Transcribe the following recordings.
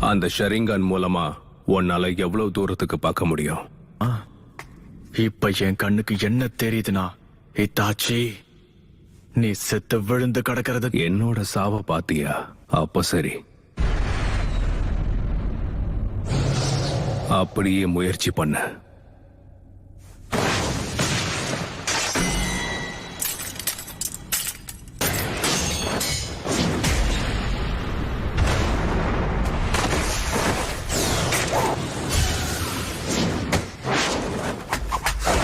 அந்த ஷரிங்கன் மூலமா உன்னால எவ்வளவு தூரத்துக்கு பார்க்க முடியும்? இப்ப என் கண்ணுக்கு என்ன தெரியுதுன்னா, இத்தாச்சி நீ செத்து விழுந்து கிடக்கிறது. என்னோட சாவ பாத்தியா? அப்ப சரி, அப்படியே முயற்சி பண்ண.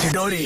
சிடோரி,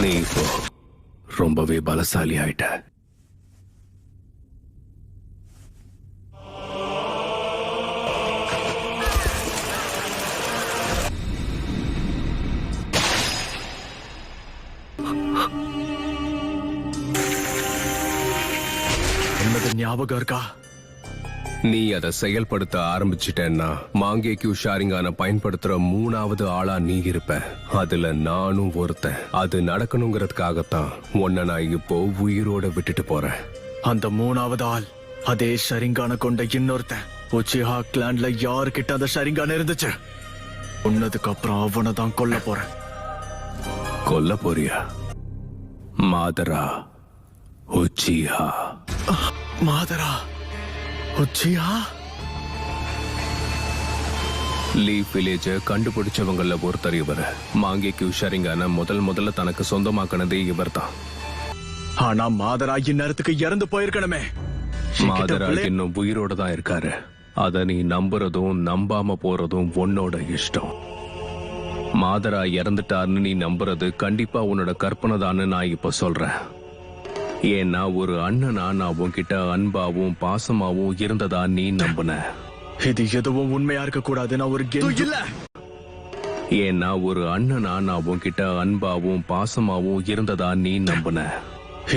நீ இப்போ ரொம்பவே பலசாலி ஆயிட்ட. என்னது ஞாபகம் இருக்கா? நீ அதை செயல்படுத்த ஆரம்பிச்சிட்டேன்னா மாங்கேக்யூ ஷாரிங்கான பயன்படுத்துற 3வது ஆளா நீ இருப்ப. அதுல நானும் ஒருத்தன். அது நடக்கணுங்கிறதுக்காகத்தான் உன்னை நான் இப்போ உயிரோட விட்டுட்டு போறேன். அந்த 3வது ஆள் அதே ஷரிங்கான கொண்ட இன்னொருத்தன். உச்சிஹா கிளான்ல யாருக்கிட்ட அந்த ஷரிங்கான இருந்துச்சு? உன்னதுக்கு அப்புறம் அவனை தான் கொல்ல போறேன். கொல்ல போறியா? மாதரா உச்சிஹா. மாதரா உச்சிஹா? லீஃப் வில்லேஜ கண்டுபிடிச்சவங்கள ஒருத்தர் இவர். மாங்கேக்யூ ஷரிங்கான முதல்ல தனக்கு சொந்தமாக்கினதே இவர் தான். ஆனா மாதரா இந்நேரத்துக்கு இறந்து போயிருக்கணுமே. மாதரா இன்னும் உயிரோட தான் இருக்காரு. அத நீ நம்புறதும் நம்பாம போறதும் உன்னோட இஷ்டம். மாதரா இறந்துட்டாருன்னு நீ நம்புறது கண்டிப்பா உன்னோட கற்பனை தான்னு நான் இப்ப சொல்றேன். ஏன்னா ஒரு அண்ணனா நான் உன்கிட்ட அன்பாவும் பாசமாவும் இருந்ததா நீ நம்புன. இது எதுவும் உண்மையா இருக்க கூடாது. நான் ஒரு கெஞ்சு இல்ல. ஏன்னா ஒரு அண்ணனா நான் உன்கிட்ட அன்பாவும் பாசமாவும் இருந்ததா நீ நம்புன.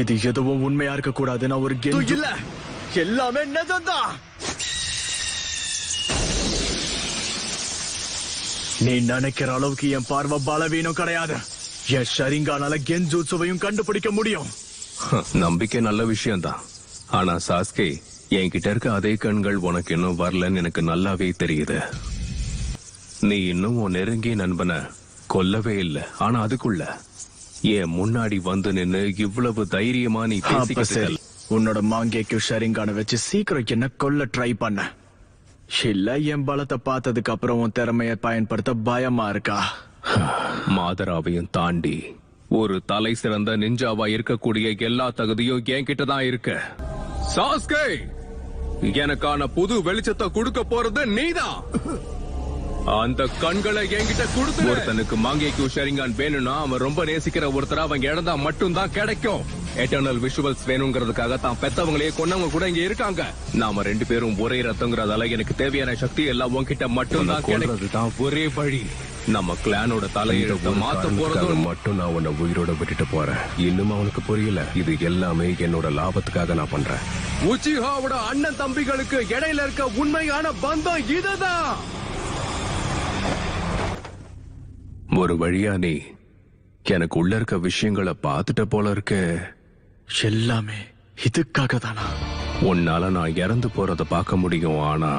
இது எதுவும் உண்மையா இருக்க கூடாது. நான் ஒரு கெஞ்சு இல்ல. எல்லாமே நிஜம்தான். நீ நினைக்கிற அளவுக்கு என் பார்வை பலவீனம் கிடையாது. என் ஷரிங்கானால கெஞ்சூட்சுவையும் கண்டுபிடிக்க முடியும். நம்பிக்கை நல்ல விஷயம்தான். ஆனா சாஸ்கே, என்கிட்ட இருக்க அதே கண்கள் உனக்கு இன்னும் வரலன்னு எனக்கு நல்லாவே தெரியுது. நீ இன்னும் உன் நெருங்கிய நண்பனை கொல்லவே இல்லை. ஆனா அதுக்குள்ள என் முன்னாடி வந்து நின்னு இவ்வளவு தைரியமா நீ பேசிக்க. உன்னோட மாங்கேக்கு ஷரிங்கான வச்சு சீக்கிரம் என்ன கொல்ல ட்ரை பண்ண. இல்ல என் பலத்தை பார்த்ததுக்கு அப்புறம் உன் திறமையை பயன்படுத்த பயமா இருக்கா? மாதராவையும் தாண்டி ஒரு தலை சிறந்த நிஞ்சாவா இருக்கக்கூடிய எல்லா தகுதியும் என்கிட்ட தான் இருக்கு. சாஸ்கே, எனக்கான புது வெளிச்சத்தை கொடுக்க போறது நீதான். அந்த கண்களை என்கிட்ட கொடுத்து. ஒருத்தனுக்கு மாங்கேக்யூ ஷரிங்கான் வேணும்னா அவன் ரொம்ப நேசிக்கிற ஒருத்தர் அவங்க இழந்தா மட்டும்தான் கிடைக்கும். எட்டர்னல் விஷுவல்ஸ் வேணுங்கிறதுக்காக தான் பெத்தவங்களையே கொன்னவங்க கூட இங்க இருக்காங்க. நாம 2 பேரும் ஒரே ரத்தங்கிறதால எனக்கு தேவையான சக்தி எல்லாம் உன்கிட்ட மட்டும்தான் கிடைக்கிறதுதான் ஒரே வழி. நம்ம கிளானோட தலையெழுத்த மாத்த போறது மட்டும் நான் உன்னை உயிரோட விட்டுட்டு போறேன். இன்னும் அவனுக்கு புரியல. இது எல்லாமே என்னோட லாபத்துக்காக நான் பண்றேன். உச்சிஹாவோட அண்ணன் தம்பிகளுக்கு இடையில இருக்க உண்மையான பந்தம் இதுதான். ஒரு வழியா நீ எனக்கு உள்ள இருக்க விஷயங்களை பார்த்துட்ட போல இருக்க. எல்லாமே இதுக்காக தானா? உன்னால நான் இறந்து போறத பார்க்க முடியும். ஆனா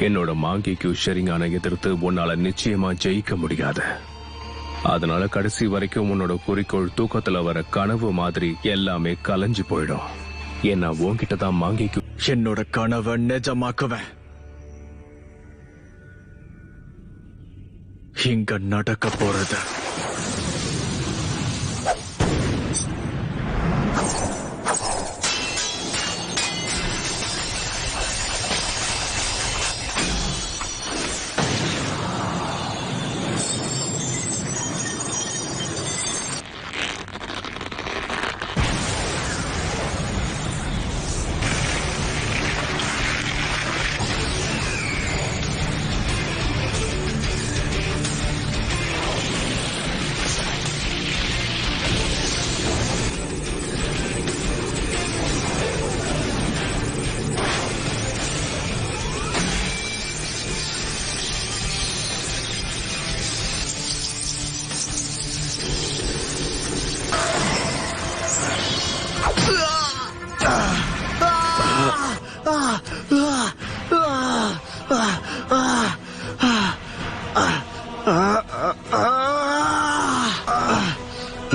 என்னோட மாங்கேக்யூ ஷரிங்கான எதிர்த்து உன்னால நிச்சயமா ஜெயிக்க முடியாது. அதனால கடைசி வரைக்கும் உன்னோட குறிக்கோள் தூக்கத்துல வர கனவு மாதிரி எல்லாமே கலைஞ்சு போயிடும். ஏன்னா உன்கிட்ட தான் மாங்கேக்யூ. என்னோட கனவை நிஜமாக்குவேன். இங்க நடக்க போறது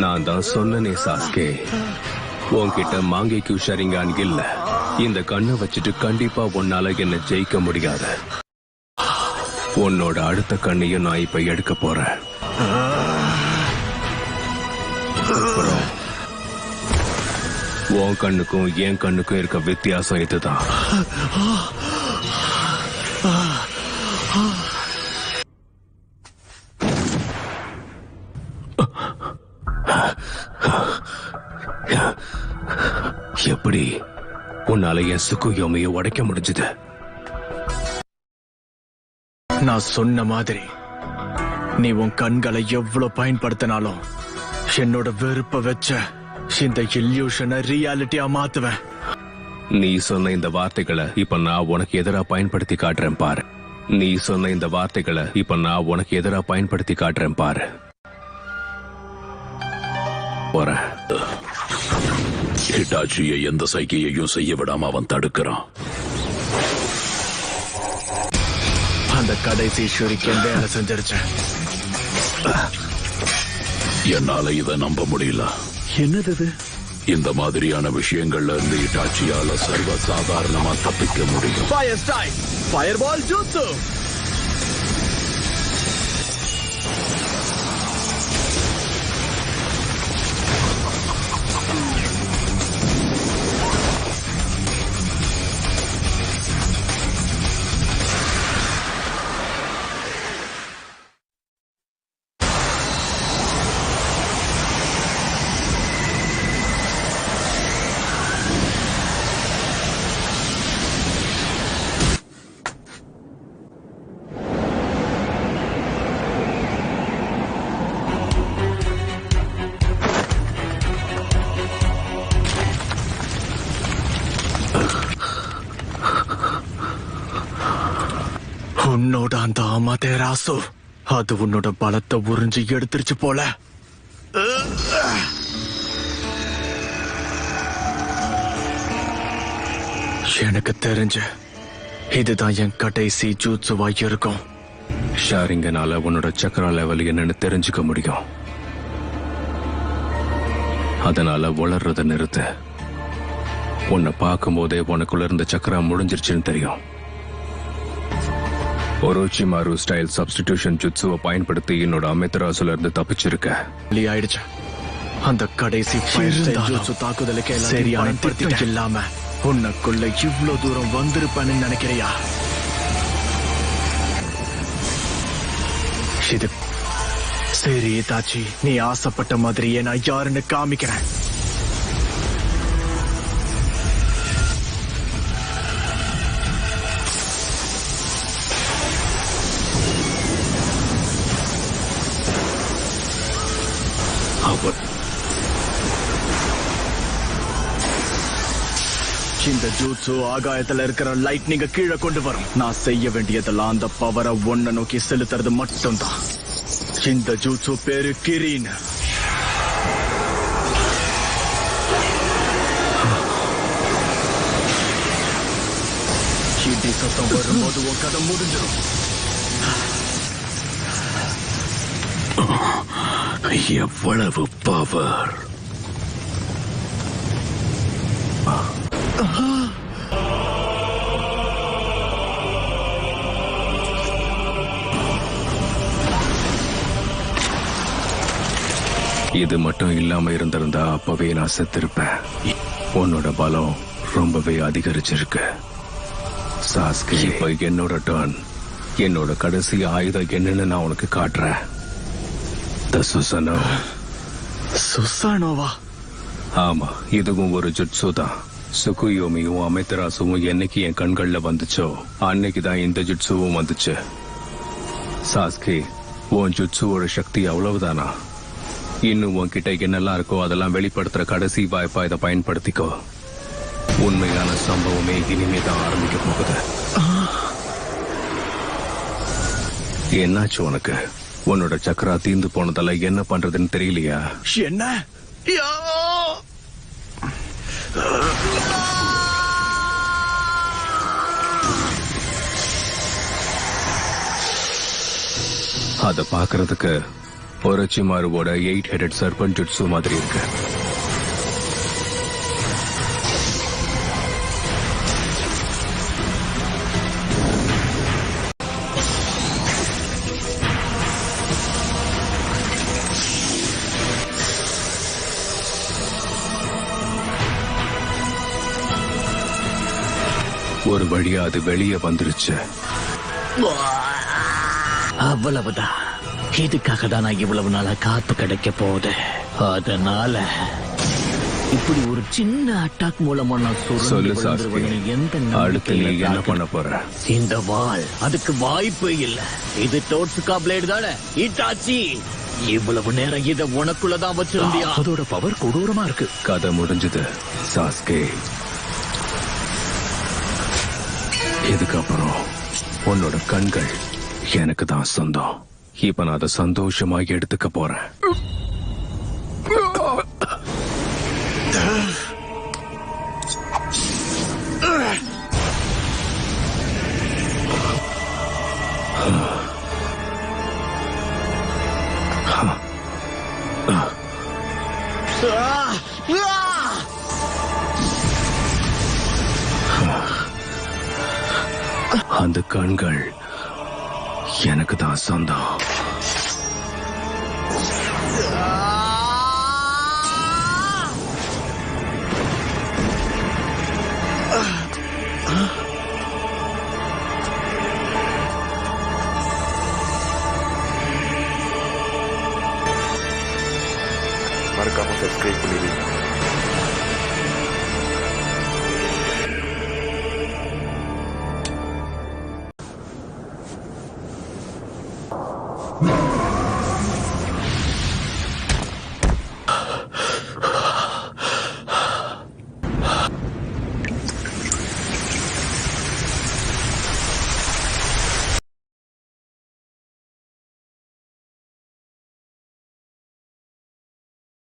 நான் தான் சொன்னனே சாஸ்கே, உன்கிட்ட மாங்கேக்கு ஷரிங்கான் இல்ல. இந்த கண்ணை வச்சுட்டு கண்டிப்பா உன்னால என்ன ஜெயிக்க முடியாது. உன்னோட அடுத்த கண்ணையும் நான் இப்ப எடுக்க போறேன். அப்புறம் உன் கண்ணுக்கும் என் கண்ணுக்கும் இருக்க வித்தியாசம் இதுதான். எப்படி உன்னால என் சுக்குயோமையை உடைக்க முடிஞ்சது? நான் சொன்ன மாதிரி நீ உன் கண்களை எவ்வளவு பயன்படுத்தினாலும் என்னோட வெறுப்ப வச்ச இந்த இல்யூஷனை ரியாலிட்டியா மாத்துவேன். நீ சொன்ன இந்த வார்த்தைகளை இப்ப நான் உனக்கு எதிரா பயன்படுத்தி காட்டுறேன் பாரு. நீ சொன்ன இந்த வார்த்தைகளை இப்ப நான் உனக்கு எதிரா பயன்படுத்தி காட்டுறேன் பாரு. போறேன். ஹிட்டாச்சியை எந்த சைகையையும் செய்ய விடாம அவன் தடுக்கிறான். அந்த கடைசி ஷூரிக்கன் வேலை செஞ்சிருச்சு. என்னால இதை நம்ப முடியல. என்னது? இந்த மாதிரியான விஷயங்கள்ல இருந்து ஹிட்டாச்சியால சர்வ சாதாரணமா தப்பிக்க முடியும். ஃபயர் ஸ்டைல், ஃபயர்பால் ஜூட்சு. உன்னோட அந்த அமதேராசு அது உன்னோட பலத்தை உறிஞ்சி எடுத்துருச்சு போல. எனக்கு தெரிஞ்ச இதுதான் என் கடைசி ஜூட்சுவா இருக்கும். ஷாரிங்கனால உன்னோட சக்கரா லெவல் என்னன்னு தெரிஞ்சுக்க முடியும். அதனால வளர்றத நிறுத்த. உன்னை பார்க்கும் போதே உனக்குள்ள இருந்த சக்கரா முடிஞ்சிருச்சுன்னு தெரியும். ஒரோச்சிமாரு ஸ்டைல் சப்ஸ்டிடியூஷன் ஜுட்சுவை பயன்படுத்தி என்னோட அமித்ராசுல இருந்து தப்பிச்சிருக்க. ஆயிடுச்சு. அந்த கடைசி ஜுட்சு தாக்குதலுக்கு சரியான திட்டம் இல்லாம உனக்குள்ள இவ்வளவு தூரம் வந்திருப்பேன்னு நினைக்கிறியா? இது சரி தாச்சி, நீ ஆசைப்பட்ட மாதிரியே நான் யாருன்னு காமிக்கிறேன். இந்த ஜூட்சு ஆகாயத்துல இருக்கிற லைட்னிங்க கீழே கொண்டு வரும். நான் செய்ய வேண்டியதெல்லாம் அந்த பவரை ஒன்ன நோக்கி செலுத்துறது மட்டும்தான். இந்த ஜூட்சு பேரு கிரீன். இடி சத்தம் வரும்போது உன் கதை முடிஞ்சிடும். எவ்வளவு பவர்! இது மட்டும் இல்லாம இருந்திருந்தா அப்பவே நான் செத்திருப்பேன். உன்னோட பலம் ரொம்பவே அதிகரிச்சிருக்கு சாஸ்கே. இப்ப என்னோட டர்ன். என்னோட கடைசி ஆயுதம் என்னன்னு நான் உனக்கு காட்டுறேன். சுசானோவா? ஆமா, இதுவும் ஒரு ஜுட்சு தான். சுகுயோமியும் அமித்ராசுவும் என்னைக்கு என் கண்கள்ல வந்துச்சோ அன்னைக்குதான் இந்த ஜுட்சுவும் வந்துச்சு. சாஸ்கே, உன் ஜுட்சுவோட சக்தி அவ்வளவுதானா? இன்னும் உன்கிட்ட என்னெல்லாம் இருக்கோ அதெல்லாம் வெளிப்படுத்துற கடைசி வாய்ப்பா இதை பயன்படுத்திக்கோ. உண்மையான சம்பவமே இனிமே தான் ஆரம்பிக்க போகுது. என்னாச்சு உனக்கு? உன்னோட சக்கரா தீந்து போனதால என்ன பண்றதுன்னு தெரியலையா? என்ன? அத பாக்குறதுக்கு ஒரச்சிமாருவோட 8 ஹெடட் சர்பன் ஜுட்சு மாதிரி இருக்கு. ஒரு வழியா அது வெளியே வந்துருச்சு. அவ்வளவுதான். இதுக்காக தான் நான் இவ்வளவு நாளா காத்து கிடைக்க போகுது. அதனால இப்படி ஒரு சின்ன அட்டாக் மூலமா நான் சொல்லு சுருண்டு சாஸ்கே, விழுந்துருவேன்னு எந்த அடுத்து நீ நம்பிக்கையில என்ன பண்ண போற? இந்த வாள் அதுக்கு வாய்ப்பு இல்ல. இது டோட்சுகா பிளேடு தானே இட்டாச்சி. இவ்வளவு நேரம் இத உனக்குள்ளதான் வச்சிருந்தியா? அதோட பவர் கொடூரமா இருக்கு. கதை முடிஞ்சது சாஸ்கே. இதுக்கப்புறம் உன்னோட கண்கள் எனக்கு தான் சொந்தம். இப்ப நான் அதை சந்தோஷமா எடுத்துக்க போறேன். அந்த கண்கள் எனக்கு தான் சொந்தம். Márcame subscribe பண்ணிடுங்க.